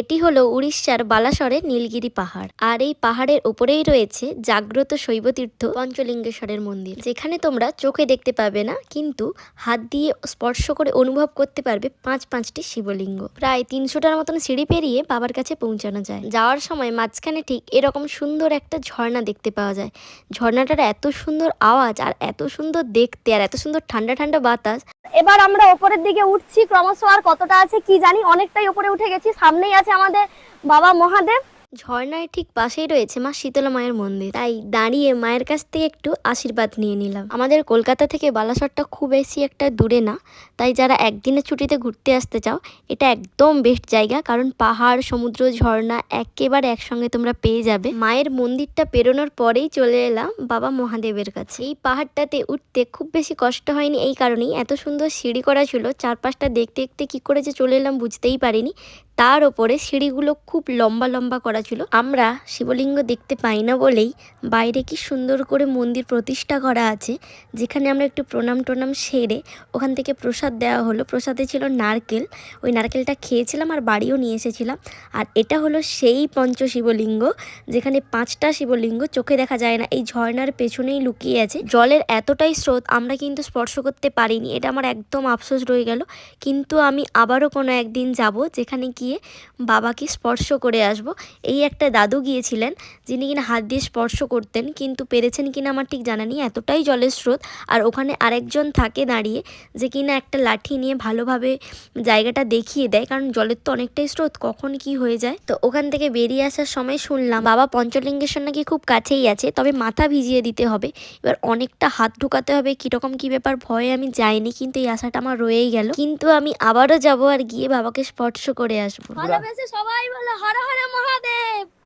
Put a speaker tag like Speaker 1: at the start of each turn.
Speaker 1: এটি হলো উড়িষ্যার বালাসরের নীলগিরি পাহাড়। আর এই পাহাড়ের ওপরেই রয়েছে জাগ্রত শৈবতীর্থ পঞ্চলিঙ্গেশ্বরের মন্দির, যেখানে তোমরা চোখে দেখতে পাবে না কিন্তু হাত দিয়ে স্পর্শ করে অনুভব করতে পারবে পাঁচটি শিবলিঙ্গ। প্রায় 300টার মতন সিঁড়ি পেরিয়ে বাবার কাছে পৌঁছানো যায়। যাওয়ার সময় মাঝখানে ঠিক এরকম সুন্দর একটা ঝর্ণা দেখতে পাওয়া যায়। ঝর্ণাটার এত সুন্দর আওয়াজ আর এত সুন্দর দেখতে আর এত সুন্দর ঠান্ডা ঠান্ডা বাতাস।
Speaker 2: এবার আমরা ওপরের দিকে উঠছি, ক্রমশ আর কতটা আছে কি জানি, অনেকটাই উপরে উঠে গেছি। সামনেই আছে আমাদের বাবা মহাদেব।
Speaker 1: ঝর্ণার ঠিক পাশেই রয়েছে মা শীতলা মায়ের মন্দির, তাই দাঁড়িয়ে মায়ের কাছ থেকে একটু আশীর্বাদ নিয়ে নিলাম। আমাদের কলকাতা থেকে বালাসরটা খুব বেশি একটা দূরে না, তাই যারা একদিনের ছুটিতে ঘুরতে আসতে চাও এটা একদম বেস্ট জায়গা, কারণ পাহাড়, সমুদ্র, ঝর্ণা একেবারে একসঙ্গে তোমরা পেয়ে যাবে। মায়ের মন্দিরটা পেরোনোর পরেই চলে এলাম বাবা মহাদেবের কাছে। এই পাহাড়টাতে উঠতে খুব বেশি কষ্ট হয়নি, এই কারণেই এত সুন্দর সিঁড়ি করা ছিল। চারপাশটা দেখতে দেখতে কি করে যে চলে এলাম বুঝতেই পারিনি। তার ওপরে সিঁড়িগুলো খুব লম্বা লম্বা করা ছিল। আমরা শিবলিঙ্গ দেখতে পাই না বলেই বাইরে কি সুন্দর করে মন্দির প্রতিষ্ঠা করা আছে, যেখানে আমরা একটু প্রণাম টনাম সেরে ওখান থেকে প্রসাদ দেওয়া হলো। প্রসাদে ছিল নারকেল, ওই নারকেলটা খেয়েছিলাম আর বাড়িও নিয়ে এসেছিলাম। আর এটা হলো সেই পঞ্চ শিবলিঙ্গ, যেখানে 5টা শিবলিঙ্গ চোখে দেখা যায় না, এই ঝর্ণার পেছনেই লুকিয়ে আছে। জলের এতটাই স্রোত আমরা কিন্তু স্পর্শ করতে পারিনি, এটা আমার একদম আফসোস রয়ে গেল। কিন্তু আমি আবারও কোনো একদিন যাব, যেখানে গিয়ে বাবাকে স্পর্শ করে আসব। এই একটা দাদু গিয়েছিলেন, যিনি কিনা হাত দিয়ে স্পর্শ করতেন, কিন্তু পেরেছেন কিনা আমার ঠিক জানা নেই, এতটাই জলের স্রোত। আর ওখানে আরেকজন থাকে দাঁড়িয়ে, যে কিনা একটা লাঠি নিয়ে ভালোভাবে জায়গাটা দেখিয়ে দেয়, কারণ জলের তো অনেকটাই স্রোত, কখন কি হয়ে যায়। তো ওখান থেকে বেরিয়ে আসার সময় শুনলাম বাবা পঞ্চলিঙ্গেশ্বর নাকি খুব কাছেই আছে, তবে মাথা ভিজিয়ে দিতে হবে। এবার অনেকটা হাত ঢুকাতে হবে, কিরকম কি ব্যাপার ভয়ে আমি যাইনি, কিন্তু এই আশাটা আমার রয়েই গেল। কিন্তু আমি আবারও যাব আর গিয়ে বাবাকে স্পর্শ করে আসবো।
Speaker 2: ভালোবেসে সবাই বলে হর হর মহাদেব।